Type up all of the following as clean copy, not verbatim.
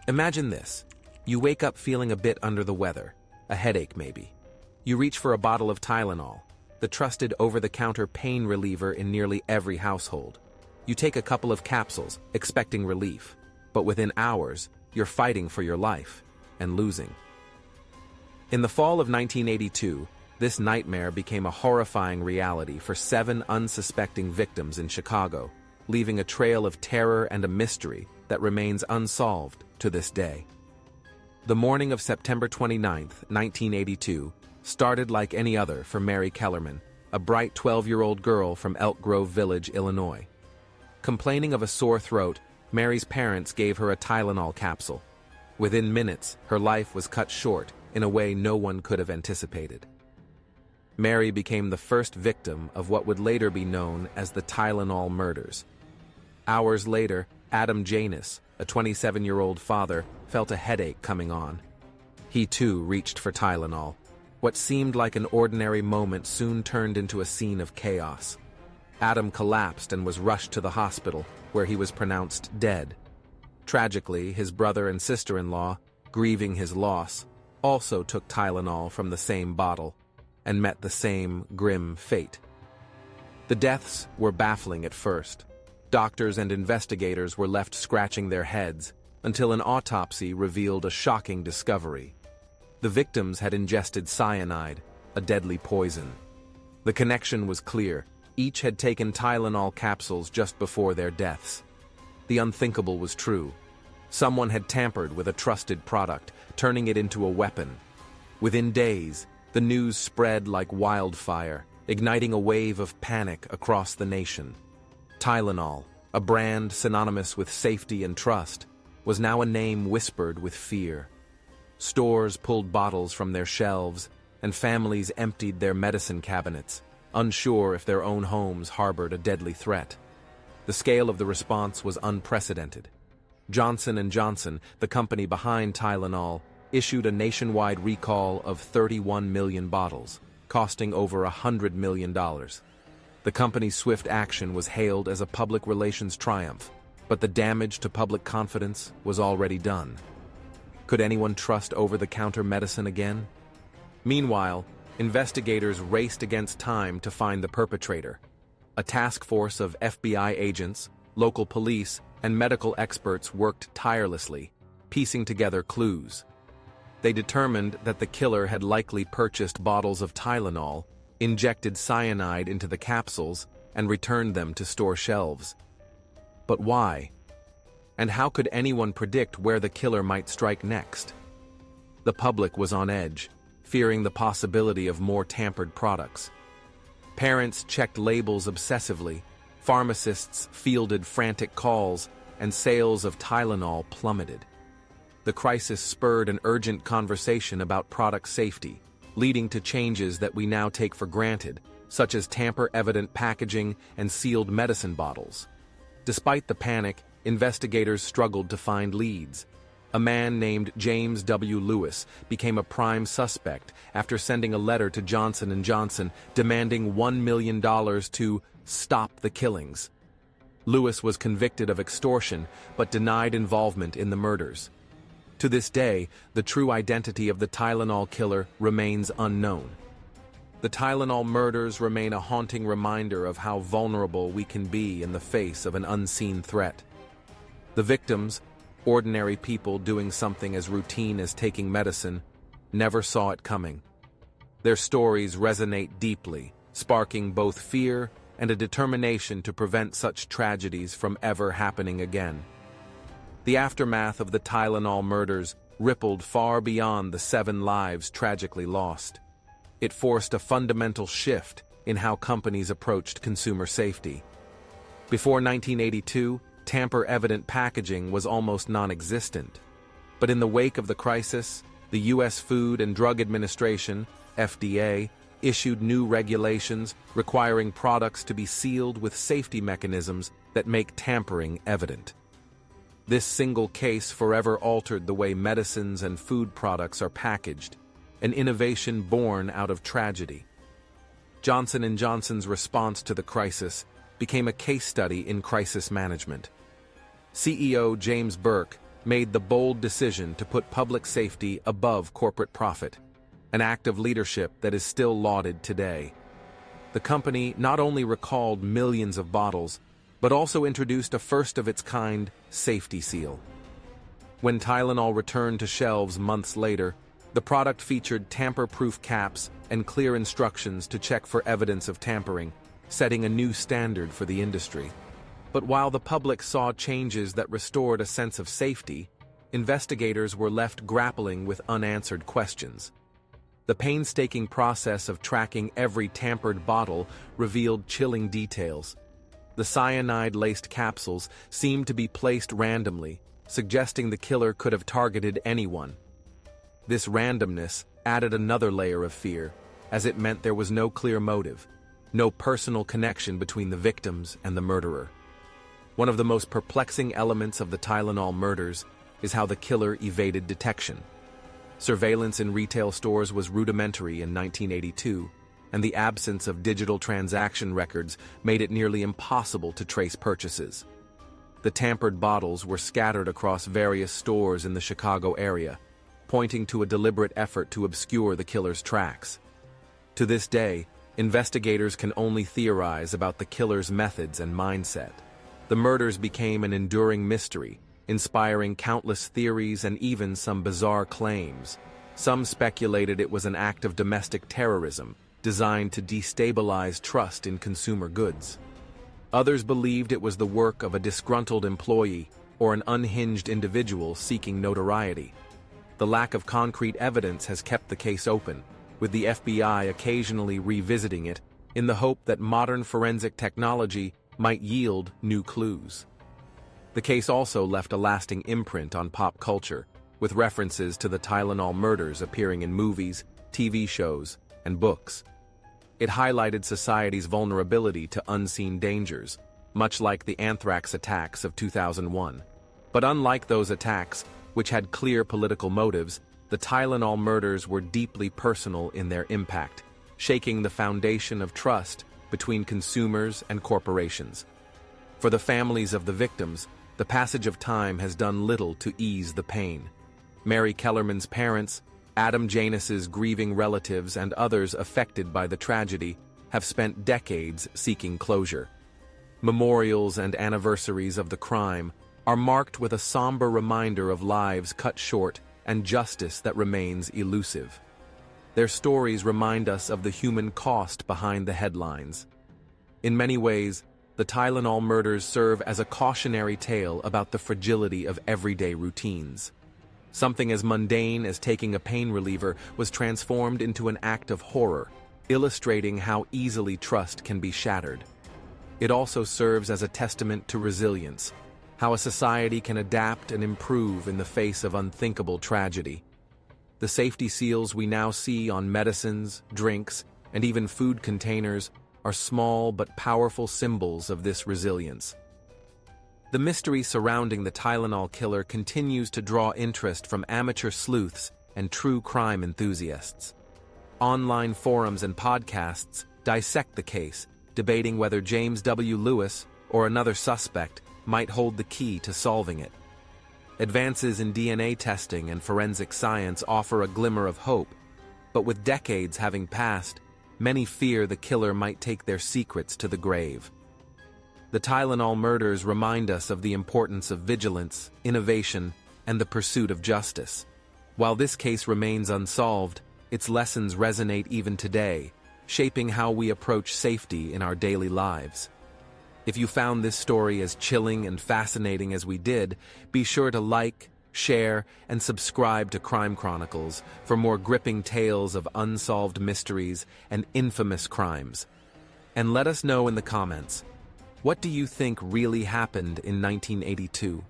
Imagine this. You wake up feeling a bit under the weather, a headache maybe. You reach for a bottle of Tylenol, the trusted over-the-counter pain reliever in nearly every household. You take a couple of capsules, expecting relief, but within hours, you're fighting for your life and losing. In the fall of 1982, this nightmare became a horrifying reality for 7 unsuspecting victims in Chicago, leaving a trail of terror and a mystery that remains unsolved to this day. The morning of September 29, 1982, started like any other for Mary Kellerman, a bright 12-year-old girl from Elk Grove Village, Illinois. Complaining of a sore throat, Mary's parents gave her a Tylenol capsule. Within minutes, her life was cut short in a way no one could have anticipated. Mary became the first victim of what would later be known as the Tylenol murders. Hours later, Adam Janus, a 27-year-old father, felt a headache coming on. He too reached for Tylenol. What seemed like an ordinary moment soon turned into a scene of chaos. Adam collapsed and was rushed to the hospital, where he was pronounced dead. Tragically, his brother and sister-in-law, grieving his loss, also took Tylenol from the same bottle and met the same grim fate. The deaths were baffling at first. Doctors and investigators were left scratching their heads until an autopsy revealed a shocking discovery. The victims had ingested cyanide, a deadly poison. The connection was clear. Each had taken Tylenol capsules just before their deaths. The unthinkable was true. Someone had tampered with a trusted product, turning it into a weapon. Within days, the news spread like wildfire, igniting a wave of panic across the nation. Tylenol, a brand synonymous with safety and trust, was now a name whispered with fear. Stores pulled bottles from their shelves, and families emptied their medicine cabinets, unsure if their own homes harbored a deadly threat. The scale of the response was unprecedented. Johnson & Johnson, the company behind Tylenol, issued a nationwide recall of 31 million bottles, costing over $100 million. The company's swift action was hailed as a public relations triumph, but the damage to public confidence was already done. Could anyone trust over-the-counter medicine again? Meanwhile, investigators raced against time to find the perpetrator. A task force of FBI agents, local police, and medical experts worked tirelessly, piecing together clues. They determined that the killer had likely purchased bottles of Tylenol, injected cyanide into the capsules, and returned them to store shelves. But why? And how could anyone predict where the killer might strike next? The public was on edge, fearing the possibility of more tampered products. Parents checked labels obsessively, pharmacists fielded frantic calls, and sales of Tylenol plummeted. The crisis spurred an urgent conversation about product safety, leading to changes that we now take for granted, such as tamper-evident packaging and sealed medicine bottles. Despite the panic, investigators struggled to find leads. A man named James W. Lewis became a prime suspect after sending a letter to Johnson & Johnson demanding $1 million to stop the killings. Lewis was convicted of extortion but denied involvement in the murders. To this day, the true identity of the Tylenol killer remains unknown. The Tylenol murders remain a haunting reminder of how vulnerable we can be in the face of an unseen threat. The victims, ordinary people doing something as routine as taking medicine, never saw it coming. Their stories resonate deeply, sparking both fear and a determination to prevent such tragedies from ever happening again. The aftermath of the Tylenol murders rippled far beyond the 7 lives tragically lost. It forced a fundamental shift in how companies approached consumer safety. Before 1982, tamper-evident packaging was almost non-existent. But in the wake of the crisis, the U.S. Food and Drug Administration, FDA, issued new regulations requiring products to be sealed with safety mechanisms that make tampering evident. This single case forever altered the way medicines and food products are packaged, an innovation born out of tragedy. Johnson & Johnson's response to the crisis became a case study in crisis management. CEO James Burke, made the bold decision to put public safety above corporate profit, an act of leadership that is still lauded today. The company not only recalled millions of bottles, but also introduced a first-of-its-kind safety seal. When Tylenol returned to shelves months later, the product featured tamper-proof caps and clear instructions to check for evidence of tampering, setting a new standard for the industry. But while the public saw changes that restored a sense of safety, investigators were left grappling with unanswered questions. The painstaking process of tracking every tampered bottle revealed chilling details. The cyanide-laced capsules seemed to be placed randomly, suggesting the killer could have targeted anyone. This randomness added another layer of fear, as it meant there was no clear motive, no personal connection between the victims and the murderer. One of the most perplexing elements of the Tylenol murders is how the killer evaded detection. Surveillance in retail stores was rudimentary in 1982, and the absence of digital transaction records made it nearly impossible to trace purchases. The tampered bottles were scattered across various stores in the Chicago area, pointing to a deliberate effort to obscure the killer's tracks. To this day, investigators can only theorize about the killer's methods and mindset. The murders became an enduring mystery, inspiring countless theories and even some bizarre claims. Some speculated it was an act of domestic terrorism, designed to destabilize trust in consumer goods. Others believed it was the work of a disgruntled employee or an unhinged individual seeking notoriety. The lack of concrete evidence has kept the case open, with the FBI occasionally revisiting it in the hope that modern forensic technology might yield new clues. The case also left a lasting imprint on pop culture, with references to the Tylenol murders appearing in movies, TV shows, and books. It highlighted society's vulnerability to unseen dangers, much like the anthrax attacks of 2001. But unlike those attacks, which had clear political motives, the Tylenol murders were deeply personal in their impact, shaking the foundation of trust between consumers and corporations. For the families of the victims, the passage of time has done little to ease the pain. Mary Kellerman's parents, Adam Janus's grieving relatives, and others affected by the tragedy have spent decades seeking closure. Memorials and anniversaries of the crime are marked with a somber reminder of lives cut short and justice that remains elusive. Their stories remind us of the human cost behind the headlines. In many ways, the Tylenol murders serve as a cautionary tale about the fragility of everyday routines. Something as mundane as taking a pain reliever was transformed into an act of horror, illustrating how easily trust can be shattered. It also serves as a testament to resilience, how a society can adapt and improve in the face of unthinkable tragedy. The safety seals we now see on medicines, drinks, and even food containers are small but powerful symbols of this resilience. The mystery surrounding the Tylenol killer continues to draw interest from amateur sleuths and true crime enthusiasts. Online forums and podcasts dissect the case, debating whether James W. Lewis or another suspect might hold the key to solving it. Advances in DNA testing and forensic science offer a glimmer of hope, but with decades having passed, many fear the killer might take their secrets to the grave. The Tylenol murders remind us of the importance of vigilance, innovation, and the pursuit of justice. While this case remains unsolved, its lessons resonate even today, shaping how we approach safety in our daily lives. If you found this story as chilling and fascinating as we did, be sure to like, share, and subscribe to Crime Chronicles for more gripping tales of unsolved mysteries and infamous crimes. And let us know in the comments, what do you think really happened in 1982?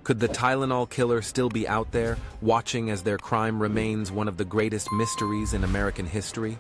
Could the Tylenol killer still be out there, watching as their crime remains one of the greatest mysteries in American history?